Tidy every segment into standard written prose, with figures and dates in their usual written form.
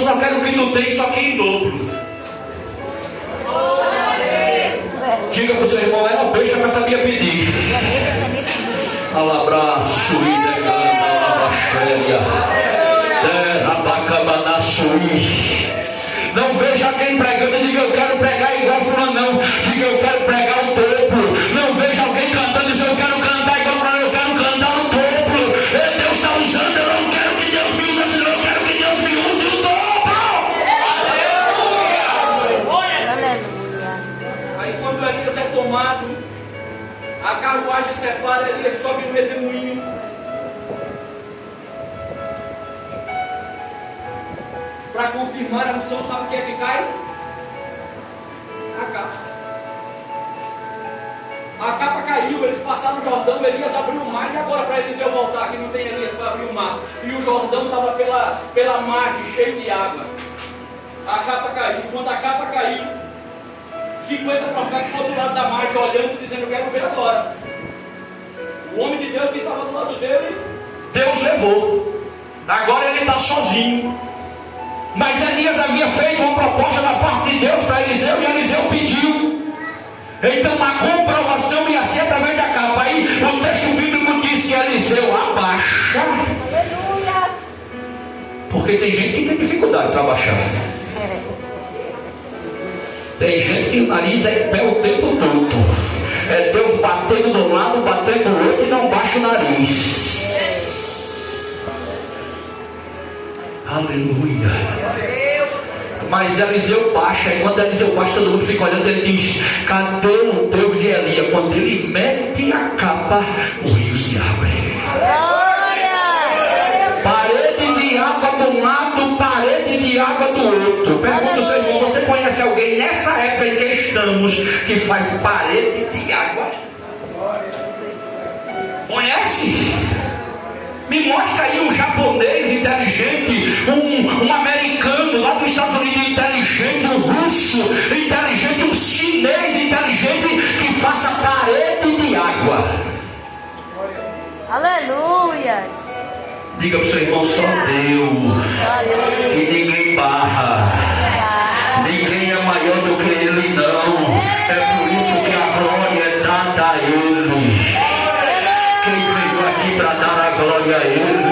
disse: não quero o que tu tens, só que em dobro. Diga para o seu irmão: era um peixe, mas sabia pedir. Alabraço, não veja alguém pregando e diga: eu quero pregar igual fulano, não. Diga: eu quero pregar o dobro. Não veja alguém cantando e diga: eu quero cantar igual fulano, eu quero cantar o dobro. Deus está usando, eu não quero que Deus me use, senão eu quero que Deus me use o dobro. Aleluia. Aí quando Elias é tomado, a carruagem separa, Elias sobe no redemoinho. Para confirmar a unção, sabe o que é que cai? A capa. A capa caiu, eles passaram o Jordão, Elias abriu o mar, e agora para Eliseu voltar, que não tem Elias para abrir o mar. E o Jordão estava pela margem, cheio de água. A capa caiu. Quando a capa caiu, 50 profetas do outro lado da margem, olhando e dizendo: eu quero ver agora. O homem de Deus que estava do lado dele, Deus levou. Agora ele está sozinho. Mas Elias havia feito uma proposta da parte de Deus para Eliseu, e Eliseu pediu. Então a comprovação ia ser através da capa. Aí o texto bíblico diz que Eliseu abaixa. Aleluia. Porque tem gente que tem dificuldade para abaixar. Tem gente que o nariz é pé o tempo todo. É Deus batendo de um lado, batendo do outro, e não baixa o nariz. Aleluia. Mas Eliseu baixa, e quando Eliseu baixa, todo mundo fica olhando. Ele diz: cadê o Deus de Elias? Quando ele mete a capa, o rio se abre. Parede de água de um lado, parede de água do outro. Pergunta ao seu irmão: você conhece alguém nessa época em que estamos que faz parede de água? Conhece? Me mostra aí um japonês inteligente, um americano lá dos Estados Unidos inteligente, um russo inteligente, um chinês inteligente que faça parede de água. Aleluia. Diga para o seu irmão: só Deus. E ninguém barra. Ninguém é maior do que Ele, não. É por isso que a glória é dada a Ele. Quem veio aqui para dar a glória a Ele?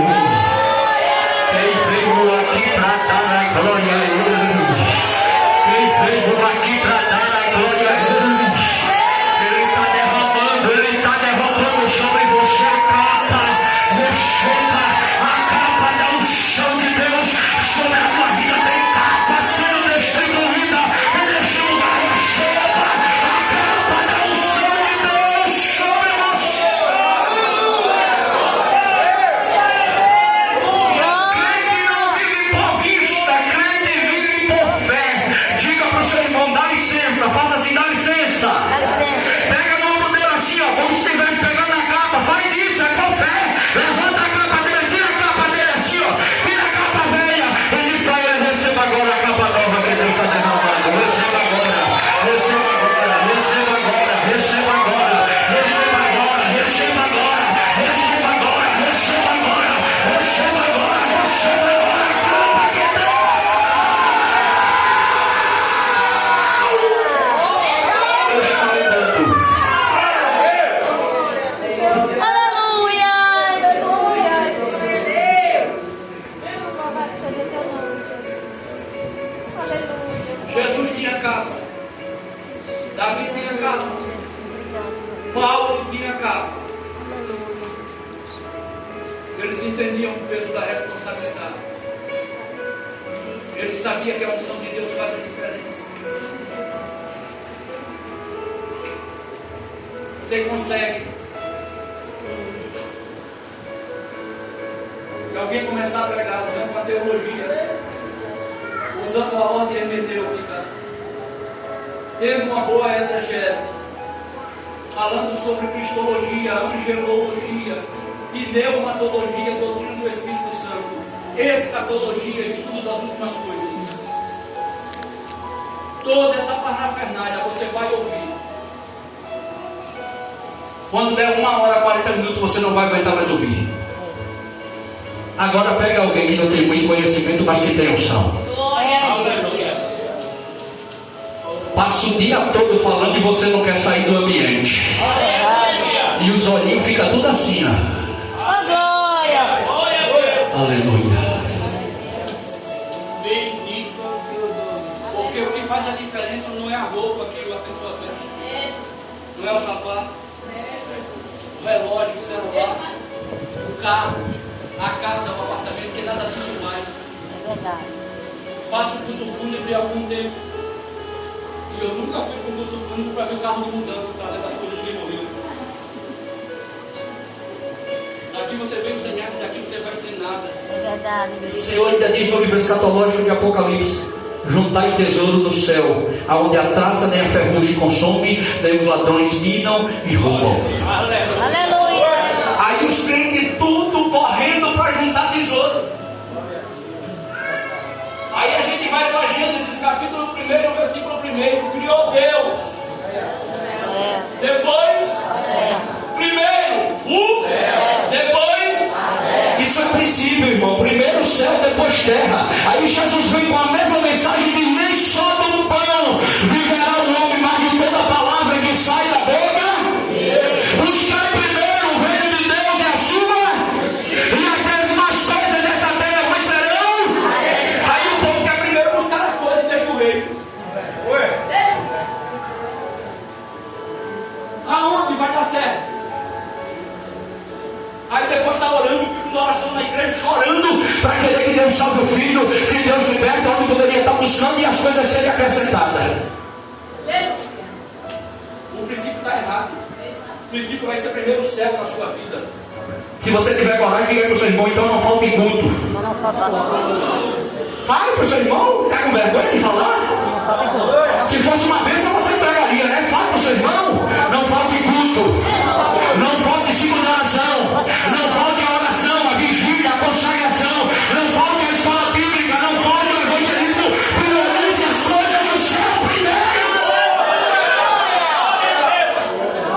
Quem veio aqui para dar a glória a Ele? Quem veio aqui para dar a glória a Ele? Ele está derramando sobre você a capa. Receba a capa da unção de Deus sobre a tua vida. Tem capa sendo distribuída neste lugar. Receba a capa da unção de Deus sobre você. Crente não vive por vista, crente vive por fé. Diga para o seu irmão: dá licença, faça assim, dá licença. Dá licença. Pega no ombro dele assim, ó, como se estivesse pegando a capa. Faz isso, é por fé. Levanta a capa dele, tira a capa dele assim, ó. Tira a capa velha. E diz para ele: receba agora a capa nova que Deus está derramando. Receba agora, receba agora, receba agora, receba agora, receba agora, receba agora, receba agora, receba agora, receba agora, receba agora a capa que Deus. Eu estou dando. Aleluia. Louvado seja teu nome, Jesus. Aleluia. Jesus tinha capa, Davi tinha capa, Jesus, obrigado. Paulo tinha capa. Aleluia, Jesus. Eles entendiam o peso da responsabilidade. Eles sabiam que a unção de Deus faz a diferença. Você consegue. Se alguém começar a pregar usando uma teologia, usando a ordem hermenêutica, tendo uma boa exegese, falando sobre cristologia, angelologia, pneumatologia, doutrina do Espírito Santo, escatologia, estudo das últimas coisas, toda essa parafernália você vai ouvir. Quando der 1h, 40 minutos, você não vai aguentar mais ouvir. Agora pega alguém que não tem muito conhecimento, mas que tem unção. Passa o dia todo falando e você não quer sair do ambiente. E os olhinhos ficam tudo assim, ó. Oh, glória! Aleluia. Bendito é o teu nome. Porque o que faz a diferença não é a roupa que a pessoa veste, não é o sapato, o relógio, o celular, o carro, a casa, o apartamento, que nada disso vai. É verdade. Faço culto fúnebre há algum tempo. E eu nunca fui para o culto fúnebre para ver o carro de mudança, trazendo as coisas de quem morreu. Daqui você vem sem nada, daqui você vai sem nada. É verdade. E o Senhor ainda diz no livro escatológico de Apocalipse: juntai tesouro no céu, aonde a traça nem a ferrugem consome, nem os ladrões minam e roubam. Aleluia! Aí os crentes tudo correndo para juntar tesouro. Aí a gente vai para Gênesis capítulo 1, versículo 1. Criou Deus. É. Depois, primeiro, o céu. Depois, Isso é princípio, irmão. Primeiro céu, depois terra. Aí Jesus vem com a mesma mensagem de nem só do pão viverá o homem, mas de toda palavra que sai da boca. Buscai primeiro o reino de Deus e a sua, e as mesmas coisas dessa terra vos serão. aí o povo quer primeiro buscar as coisas e deixa o rei. Aonde vai dar certo? Aí depois está orando, pedindo oração na igreja, chorando. Para querer que Deus salve o filho, que Deus liberte onde poderia estar buscando e as coisas serem acrescentadas. O princípio está errado. O princípio vai ser primeiro o céu na sua vida. Se você tiver coragem, diga para o seu irmão, então não falte culto. Não falta culto. Fale para o seu irmão, está com vergonha de falar? Não falta culto. Se fosse uma bênção, você entregaria, né? Fale para o seu irmão, não falte culto, não falte simulação, não falte a oração, a vigília, a consagração, não falte a escola bíblica, não falte o evangelismo, priorize as coisas do céu primeiro.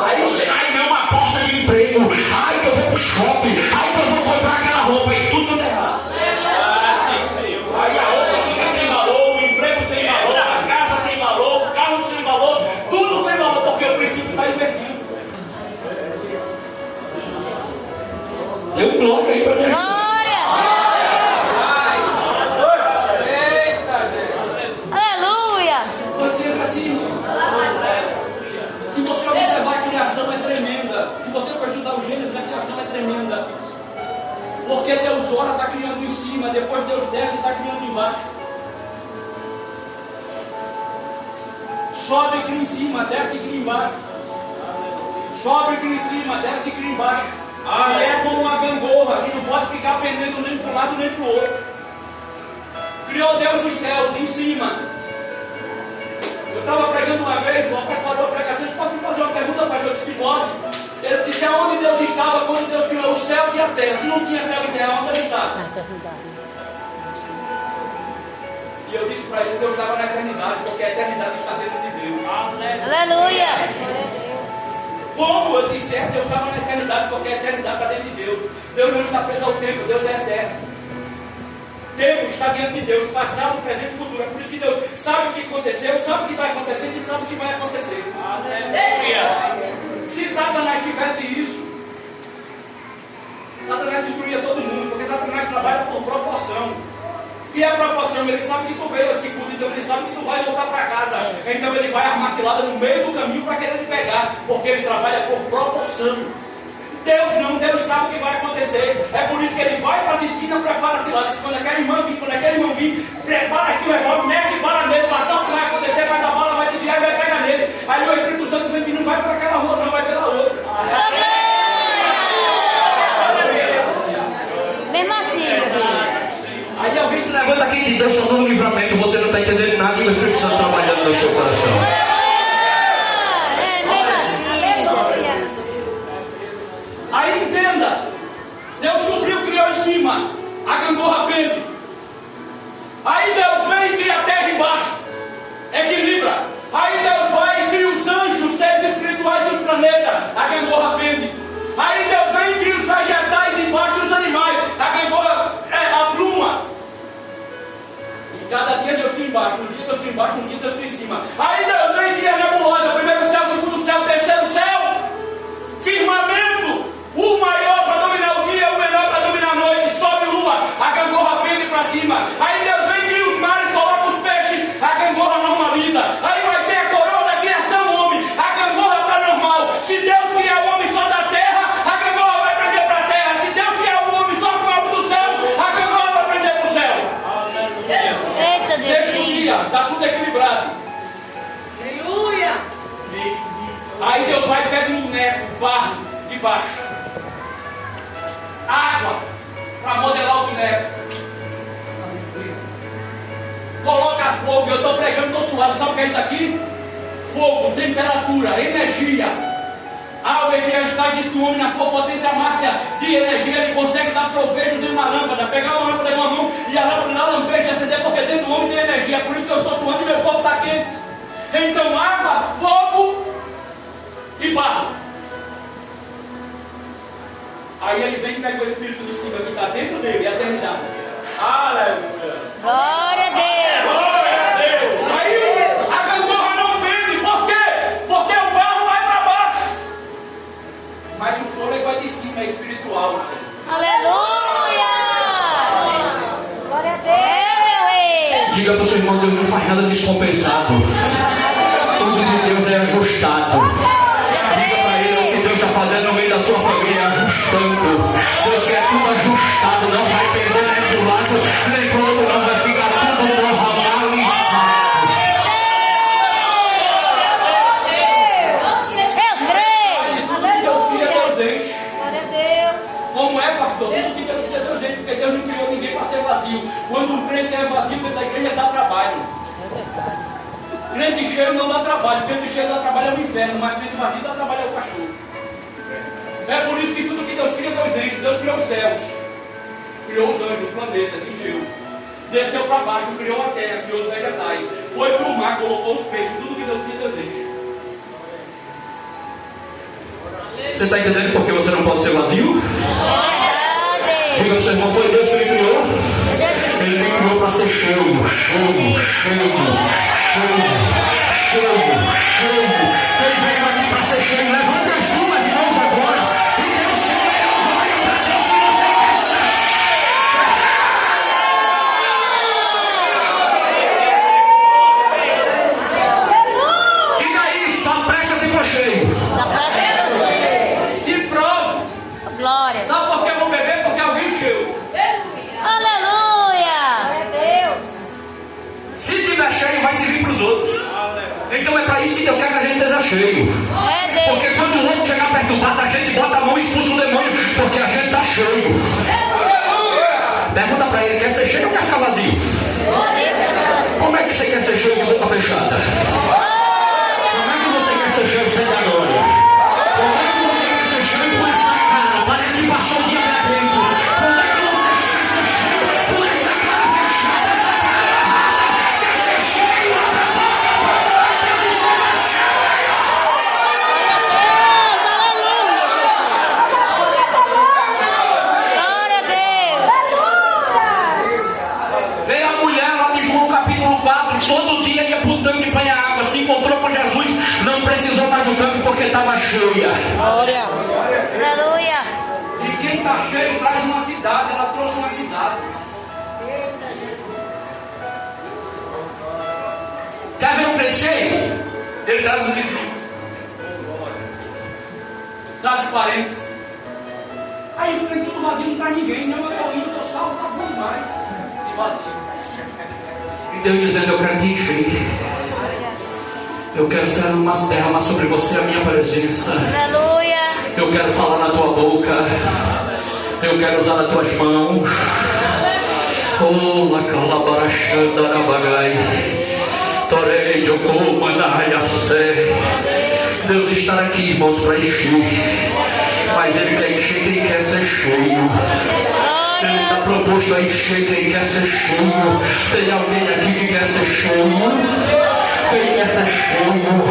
Aí sai, né, uma porta de emprego, ai que eu vou pro shopping, ai que eu vou comprar aquela roupa e tudo errado. Aí a roupa fica sem valor, o emprego sem valor, a casa sem valor, o carro sem valor, tudo sem valor, porque o princípio está invertido. Dê um glória aí para mim. Glória! Aleluia! Você é assim, irmão. Se você observar, a criação é tremenda. Se você for estudar o Gênesis, a criação é tremenda. Porque Deus ora, está criando em cima, depois Deus desce e está criando embaixo. Sobe e cria em cima, desce e cria embaixo. Sobe e cria em cima, desce e cria embaixo. E é como uma gangorra que não pode ficar pendendo nem para um lado nem para o outro. Criou Deus os céus em cima. Eu estava pregando uma vez, o rapaz parou a pregação. Posso fazer uma pergunta para Deus? Se pode. Ele disse aonde Deus estava quando Deus criou os céus e a terra. Se não tinha céu e terra, onde ele estava? Na eternidade. E eu disse para ele, Deus estava na eternidade, porque a eternidade está dentro de Deus. Aleluia! Como eu disse, Deus estava na eternidade, porque a eternidade está dentro de Deus. Deus não está preso ao tempo, Deus é eterno. Tempo está diante de Deus, passado, presente e futuro. É por isso que Deus sabe o que aconteceu, sabe o que está acontecendo e sabe o que vai acontecer. Se Satanás tivesse isso, Satanás destruía todo mundo, porque Satanás trabalha por proporção. E a proporção, ele sabe que tu veio assim, então ele sabe que tu vai voltar para casa. Então ele vai armar cilada no meio do caminho para querer te pegar, porque ele trabalha por proporção. Deus não, Deus sabe o que vai acontecer. É por isso que ele vai para as esquinas, prepara a cilada. Diz, quando aquele irmão vir, prepara aqui o revólver, mete bala nele, passar o que vai acontecer, mas a bala vai desviar e vai pegar nele. Aí o Espírito Santo vem e não vai para aquela rua, não, vai pela outra. Mesmo assim, Aí alguém se levanta. Levanta aqui de Deus só no livramento, você não está entendendo nada e o Espírito Santo trabalhando no seu coração. Aí entenda, Deus subiu, criou em cima, a gangorra pende. Aí Deus vem e cria a terra embaixo, equilibra. Aí Deus vai e cria os anjos, os seres espirituais e os planetas, a gangorra pende. Aí Deus vem e cria os vegetais embaixo e os animais, a gangorra é a pluma. E Cada dia Deus está embaixo, um dia Deus está embaixo, um dia Deus está em cima. Aí Deus vem e cria a nebulosa, primeiro céu, segundo céu, terceiro céu, firmamento, o maior para dominar o dia, o menor para dominar a noite, sobe lua, a gangorra pende para cima. Aí Deus vem e cria os mares, coloca os peixes, a gangorra normaliza. Aí vai ter a coroa da criação, homem, a gangorra está normal. Se Deus criar o homem só da terra, a gangorra vai prender para a terra. Se Deus criar o homem só com algo do céu, a gangorra vai prender para o céu. Eita, Sexto Deus. dia, está tudo equilibrado. Aleluia! Aí Deus vai e pega um boneco, barro de baixo, água para modelar o boneco, coloca fogo. Eu estou pregando, estou suado. Sabe o que é isso aqui? Fogo, temperatura, energia. Albert Einstein diz que o homem, na sua potência máxima de energia, ele consegue dar provejos em uma lâmpada, pegar uma lâmpada em uma mão e a lâmpada dá lampejo e acender, porque dentro do homem tem energia. Por isso que eu estou suando e meu corpo está quente. Então, água, fogo e barro. Aí ele vem e pega o Espírito de cima que está dentro dele, é a eternidade. Aleluia! Glória a Deus. Glória a Deus! Aí a gangorra não pende, por quê? Porque o barro vai para baixo. Mas o fôlego é de cima, é espiritual. Aleluia. Glória a Deus! É, meu rei. Diga para o seu irmão, Deus não faz nada descompensado. Tudo de Deus é ajustado. Diga para ele o que Deus está fazendo no meio da sua família, ajustando. Deus quer tudo ajustado, não vai perder nem para um lado, nem para o outro, não vai ficar tudo normalizado. Eu creio. Tudo que Deus cria, Deus enche. Glória a Deus! Como é, pastor? Tudo que Deus cria, Deus enche, porque Deus não criou ninguém para ser vazio. Quando um crente é vazio dentro da igreja, dá trabalho. Crente cheio não dá trabalho, crente cheio dá trabalho é o inferno, mas crente vazio dá trabalho é o cachorro. É por isso que tudo que Deus cria, Deus enche. Deus criou os céus, criou os anjos, os planetas, encheu. Desceu para baixo, criou a terra, criou os vegetais. Foi para o mar, colocou os peixes, tudo que Deus cria, Deus enche. Você está entendendo por que você não pode ser vazio? Verdade. Diga para o seu irmão, foi Deus que me criou. Ele me criou para ser cheio, cheio, cheio. Ele veio aqui para ser cheio. Levanta as duas mãos agora e dê o seu melhor glória para Deus se você quer ser. Diga aí, só presta se for cheio. Da próxima. E prova. Glória. Sabe por que eu vou beber? Porque alguém encheu. Aleluia. Glória a Deus! Se tiver cheio, vai servir para os outros. Então é para isso que Deus quer que a gente esteja cheio. É Deus. Porque quando o outro chegar perturbado, a gente bota a mão e expulsa o demônio, porque a gente está cheio. Pergunta para ele, quer ser cheio ou quer ficar vazio? Como é que você quer ser cheio de boca fechada? Como é que você quer ser cheio sem a glória? Como é que você quer ser cheio com essa cara? Parece que passou o dia bebendo. Como é que você quer ser cheio com essa cara fechada, essa cara amarrada? Quer ser cheio? Abre a boca, Deus e seja cheio. Glória a Deus. Veio a mulher lá de João capítulo 4, todo dia ia para o tanque banhar água, se encontrou com Jesus, não precisou mais do tanque porque estava cheia. Glória. Aleluia. E quem está cheio traz uma cidade, ela trouxe uma cidade. Quer ver um crente cheio? Ele traz os vizinhos, traz os parentes. Aí isso tem tudo vazio, não traz ninguém. Não, eu estou indo, estou salvo, está bom demais. E vazio. E Deus dizendo, eu quero te encher. Eu quero derramar sobre você a minha presença. Aleluia. Eu quero falar na tua boca. Eu quero usar as tuas mãos. Oh, la calabarachanda na bagai. Torei de ocumanaiacé. Deus está aqui, irmãos, para encher. Mas Ele quer encher quem quer ser cheio. Ele está proposto a encher quem quer ser cheio. Tem alguém aqui que quer ser cheio? Quem quer ser cheio?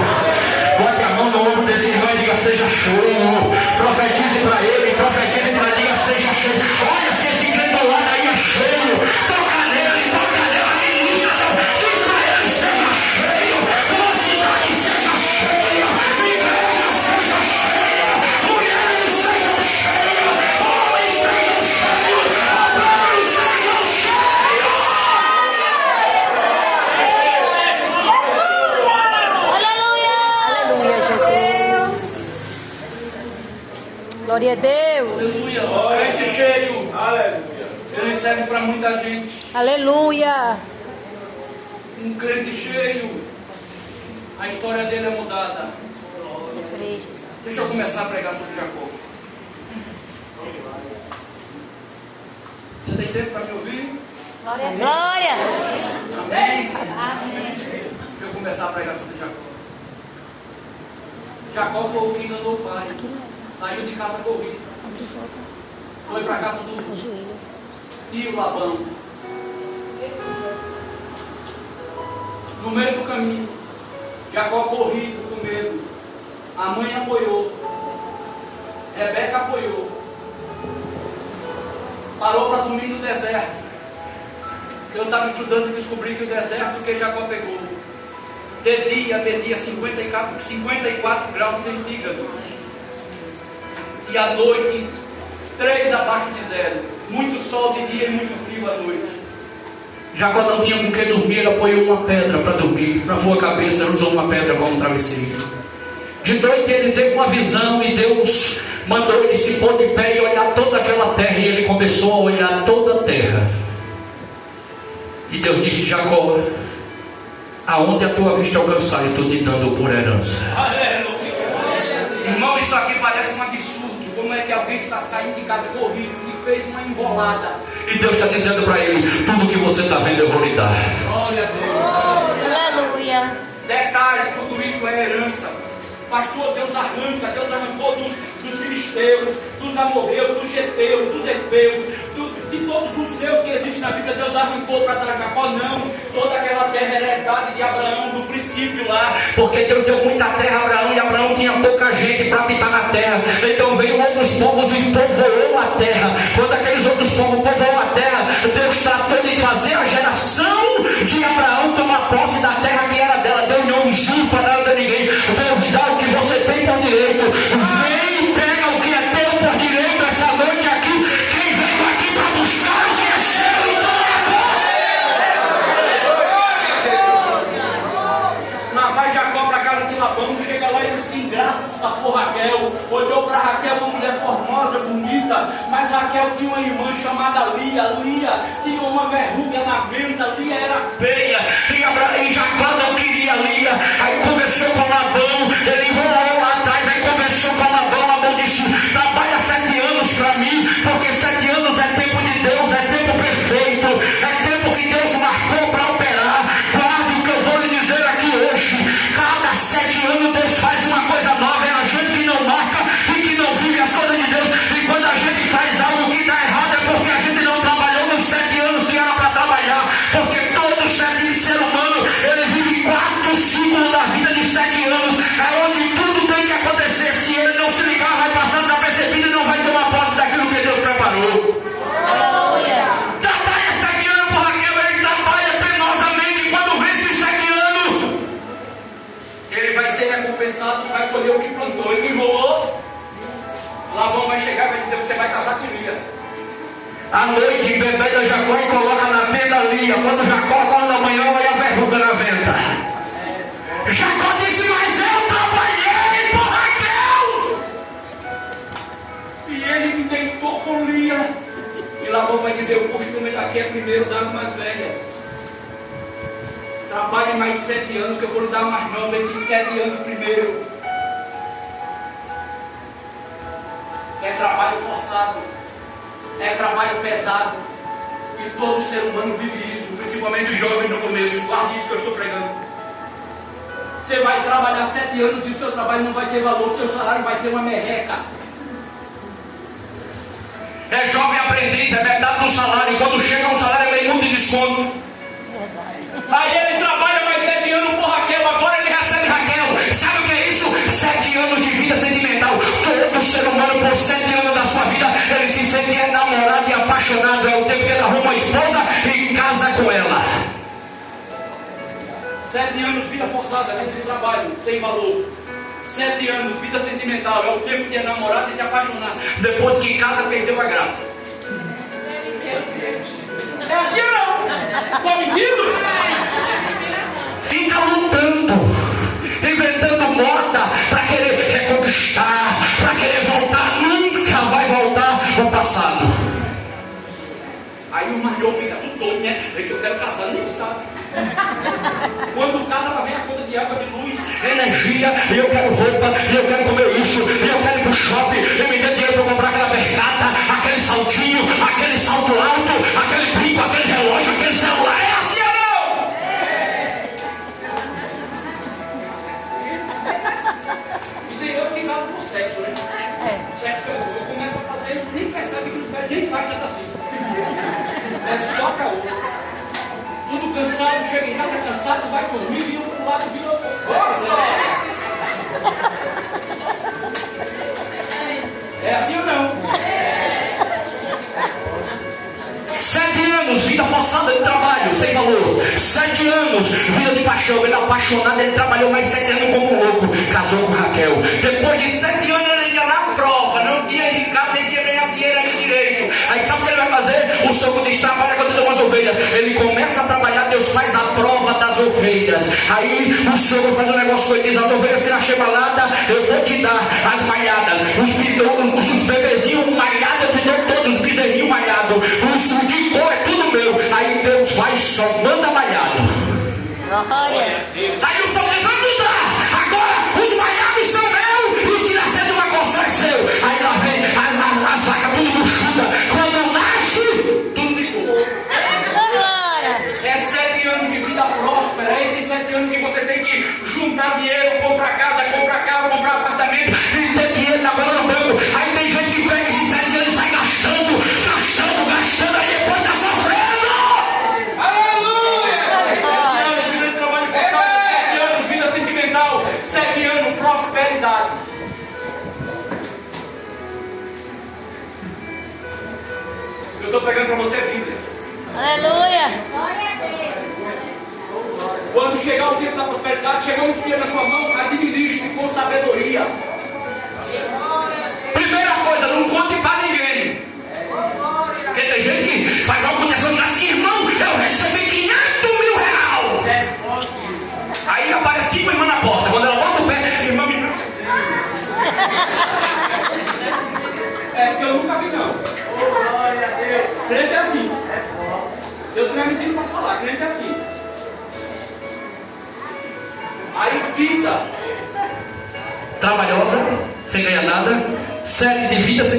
Bote a mão no ombro desse irmão e diga, seja cheio. Profetize para ele, profetize para ele, diga, seja cheio. Olha se esse crente do lado aí é cheio. Toca nele, ministra essa Glória a Deus. Aleluia. Crente cheio. Aleluia. Ele serve para muita gente. Aleluia. Um crente cheio, a história dele é mudada. Deixa eu começar a pregar sobre Jacó. Você tem tempo para me ouvir? Glória. Amém? Deixa eu começar a pregar sobre Jacó. Jacó foi o que enganou o pai. Saiu de casa corrido. Foi para a casa do tio Labão. No meio do caminho, Jacó corrido com medo. A mãe apoiou. Rebeca apoiou. Parou para dormir no deserto. Eu estava estudando e descobri que o deserto que Jacó pegou, de dia media 54 graus centígrados. E à noite, 3 abaixo de zero. Muito sol de dia e muito frio à noite. Jacó não tinha com que dormir, ele apoiou uma pedra para dormir. Na sua cabeça, ele usou uma pedra como travesseiro. De noite ele teve uma visão e Deus mandou ele se pôr de pé e olhar toda aquela terra. E ele começou a olhar toda a terra. E Deus disse: Jacó, aonde a tua vista alcançar, eu estou te dando por herança. Aleluia. Irmão, isso aqui parece um absurdo. Como é que alguém que está saindo de casa corrido, que fez uma embolada, e Deus está dizendo para ele: tudo que você está vendo eu vou lhe dar. Glória a Deus. Aleluia. Detalhe, tudo isso é herança. Pastor, Deus arrancou dos filisteus, dos amorreus, dos geteus, dos heveus, de todos os seus que existem na Bíblia. Deus arrancou para dar Jacó. Não, toda aquela terra era herdade de Abraão no princípio lá, porque Deus deu muita terra a Abraão, e Abraão tinha pouca gente para habitar na terra. Então veio outros povos e povoou a terra. Quando aqueles outros povos povoou a terra, Deus tratou de fazer a geração de Abraão tomar posse da terra que era dela. Deus não ungiu para nada de ninguém. Deus dá o que você tem por direito. Vem e pega o que é teu por direito essa noite aqui. Quem veio aqui para buscar o que é seu, então é bom. Mas vai Jacó para a casa de Labão, chega lá e ele se engraça por Raquel. Olhou para Raquel, uma mulher formosa, bonita, mas Raquel tinha uma irmã chamada Lia. Lia tinha uma verruga na venta, Lia era feia, e Jacó não queria Lia. Aí conversou com Labão, ele enrolou lá atrás, aí conversou com Labão. Labão disse: trabalha 7 anos para mim, porque 7 anos é tempo de Deus, é tempo perfeito, é tempo que Deus marcou para operar. Guarde o que eu vou lhe dizer aqui hoje: cada 7 anos Deus faz uma coisa nova. É a gente que não marca e que não vive as coisas de Deus. E quando a gente faz algo que dá errado, é porque a gente não trabalhou nos 7 anos que era para trabalhar. Porque todo ser humano, ele vive 4 ciclos da vida de 7 anos, é onde tudo tem que acontecer. Se ele não se ligar, vai passar desapercebido e não vai tomar posse daquilo que Deus preparou. Aleluia. Trabalha 7 anos por Raquel, ele trabalha penosamente. Quando vence os 7 anos, ele vai ser recompensado, vai colher o que plantou. Ele enrolou. Labão vai chegar e vai dizer: você vai casar com Lia. À noite, embebeda Jacó e coloca na tenda Lia. Quando Jacó acorda amanhã, olha a verruga na venta. Jacó disse: mas eu trabalhei por Raquel. E ele me deitou com Lia. E Labão vai dizer: o costume daqui é primeiro das mais velhas. Trabalhe mais 7 anos, que eu vou lhe dar mais nova. Esses 7 anos primeiro é trabalho forçado, é trabalho pesado. E todo ser humano vive isso, principalmente os jovens no começo. Guarde isso que eu estou pregando. Você vai trabalhar 7 anos e o seu trabalho não vai ter valor, o seu salário vai ser uma merreca. É jovem aprendiz, é metade do salário, e quando chega um salário é meio de desconto. Aí ele trabalha mais 7 anos por Raquel, agora ele recebe Raquel. Sabe o que é isso? 7 anos de vida sentimental. Todo ser humano, por 7 anos da sua vida, ele se sente enamorado e apaixonado. É o tempo que ele arruma uma esposa e casa com ela. 7 anos vida forçada, vida de trabalho, sem valor. 7 anos vida sentimental, é o tempo de enamorar e se apaixonar. Depois que casa, perdeu a graça. É assim ou não? Está mentindo? Fica lutando, inventando moda para querer reconquistar, para querer voltar. Nunca né? É que eu quero casar, nem sabe. Quando casa, ela vem a conta de água, de luz, energia, e eu quero roupa, e eu quero comer isso, e eu quero ir pro shopping, e me dê dinheiro para comprar aquela bercata, aquele saltinho, aquele salto alto, aquele brinco, aquele relógio, aquele celular. É assim ou não? E tem outros que casam por sexo, né? Sexo é bom. Eu começo a fazer, nem percebe que os velhos nem fazem tanto assim. É só caô. Tudo cansado, chega em casa cansado, vai dormir e um pro lado vira outro. É assim ou não? 7 anos, vida forçada de trabalho, sem valor. 7 anos, vida de paixão. Ele é apaixonado, ele trabalhou mais 7 anos como um louco. Casou com Raquel. Depois de 7 anos, ele ia na prova. Não tinha indicado, nem tinha ganhado dinheiro aí direito. Aí sabe o que ele vai fazer? O sogro diz: trabalha quando tem umas ovelhas. Ele começa a trabalhar, Deus faz a prova das ovelhas. Aí o sogro faz um negócio com ele, diz: as ovelhas se nascer malhada, eu vou te dar as malhadas. Os bebezinhos malhados, eu te dou todos, os bezerrinhos malhados. O de cor é tudo meu. Aí Deus vai só manda malhado. Glórias. Aí o sogro diz: vai mudar. Agora os malhados são meus, e os que nascer de uma coça é seu. Aí lá vem as vacas tudo buchuda. Quando nasce, Tudo de cor. Glória. É 7 anos de vida próspera. É esses 7 anos que você tem que juntar dinheiro, comprar casa, comprar carro, comprar apartamento. e ter dinheiro na bola no banco. Aí tem gente que pega esses 7 anos e sai gastando, aí depois tá sofrendo. Aleluia! 7 anos, vida de trabalho forçado. 7 anos, vida sentimental. 7 anos, prosperidade. Eu estou pregando para você a Bíblia. Aleluia. Quando chegar o tempo da prosperidade, chegar um dinheiro na sua mão, administre com sabedoria. Primeira coisa, não conte pra ninguém. Porque tem gente que faz mal condição assim: irmão, eu recebi 500 mil reais. Aí aparece 5 irmãs na porta. Quando ela bota o pé, irmã me dá. É porque eu nunca vi, não. Glória a Deus. Crente é assim. Se eu estiver mentindo para falar, crente é assim. Aí vida Trabalhosa, sem ganhar nada. 7 de vida sem